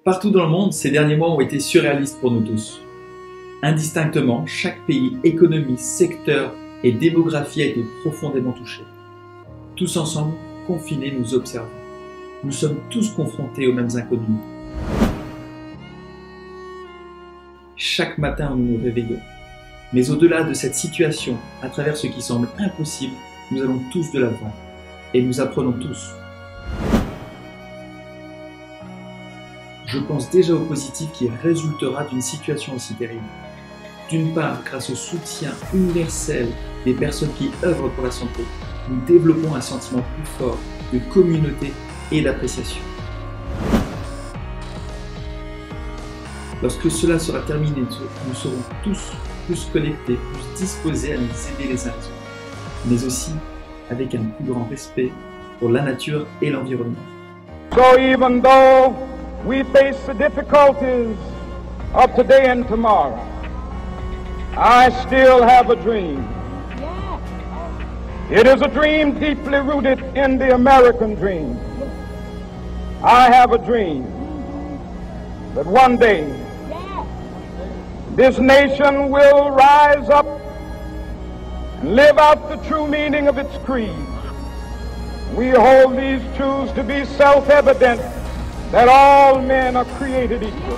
Partout dans le monde, ces derniers mois ont été surréalistes pour nous tous. Indistinctement, chaque pays, économie, secteur et démographie a été profondément touché. Tous ensemble, confinés, nous observons. Nous sommes tous confrontés aux mêmes inconnus. Chaque matin, nous nous réveillons. Mais au-delà de cette situation, à travers ce qui semble impossible, nous allons tous de l'avant. Et nous apprenons tous. Je pense déjà au positif qui résultera d'une situation aussi terrible. D'une part, grâce au soutien universel des personnes qui œuvrent pour la santé, nous développons un sentiment plus fort de communauté et d'appréciation. Lorsque cela sera terminé, nous serons tous plus connectés, plus disposés à nous aider les uns les autres, mais aussi avec un plus grand respect pour la nature et l'environnement. So even though we face the difficulties of today and tomorrow, I still have a dream. It is a dream deeply rooted in the American dream. I have a dream that one day this nation will rise up and live out the true meaning of its creed. We hold these truths to be self-evident that all men are created equal.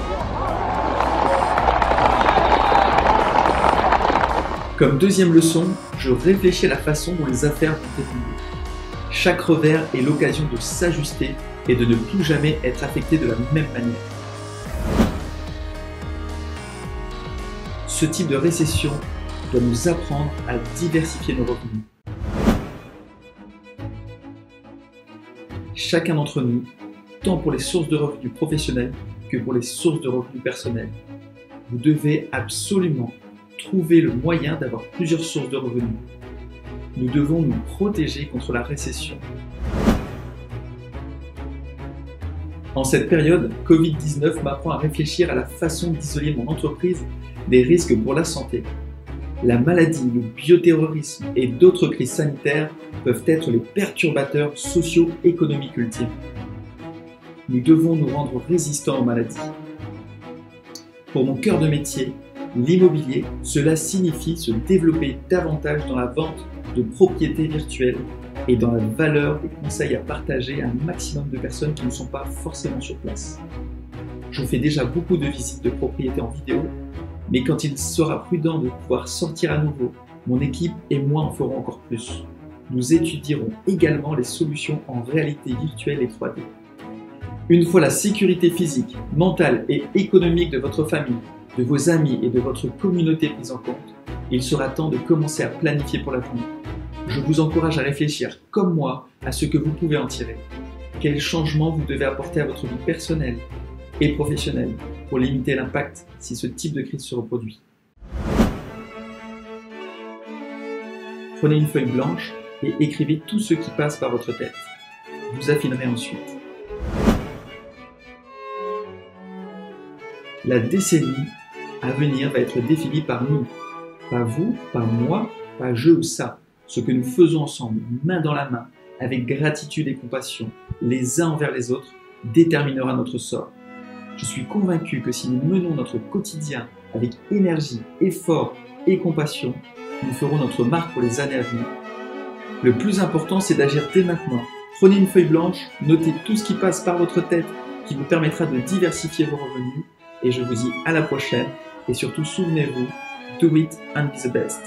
Comme deuxième leçon, je réfléchis à la façon dont les affaires vont évoluer. Chaque revers est l'occasion de s'ajuster et de ne plus jamais être affecté de la même manière. Ce type de récession doit nous apprendre à diversifier nos revenus. Chacun d'entre nous, tant pour les sources de revenus professionnels que pour les sources de revenus personnels, vous devez absolument trouver le moyen d'avoir plusieurs sources de revenus. Nous devons nous protéger contre la récession. En cette période, Covid-19 m'apprend à réfléchir à la façon d'isoler mon entreprise des risques pour la santé. La maladie, le bioterrorisme et d'autres crises sanitaires peuvent être les perturbateurs socio-économiques ultimes. Nous devons nous rendre résistants aux maladies. Pour mon cœur de métier, l'immobilier, cela signifie se développer davantage dans la vente de propriétés virtuelles et dans la valeur des conseils à partager à un maximum de personnes qui ne sont pas forcément sur place. Je fais déjà beaucoup de visites de propriétés en vidéo, mais quand il sera prudent de pouvoir sortir à nouveau, mon équipe et moi en ferons encore plus. Nous étudierons également les solutions en réalité virtuelle et 3D. Une fois la sécurité physique, mentale et économique de votre famille, de vos amis et de votre communauté prise en compte, il sera temps de commencer à planifier pour l'avenir. Je vous encourage à réfléchir, comme moi, à ce que vous pouvez en tirer. Quels changements vous devez apporter à votre vie personnelle et professionnelle pour limiter l'impact si ce type de crise se reproduit. Prenez une feuille blanche et écrivez tout ce qui passe par votre tête. Vous affinerez ensuite. La décennie à venir va être définie par nous. Pas vous, pas moi, pas je ou ça. Ce que nous faisons ensemble, main dans la main, avec gratitude et compassion, les uns envers les autres, déterminera notre sort. Je suis convaincu que si nous menons notre quotidien avec énergie, effort et compassion, nous ferons notre marque pour les années à venir. Le plus important, c'est d'agir dès maintenant. Prenez une feuille blanche, notez tout ce qui passe par votre tête qui vous permettra de diversifier vos revenus et je vous dis à la prochaine et surtout souvenez-vous, do it and be the best.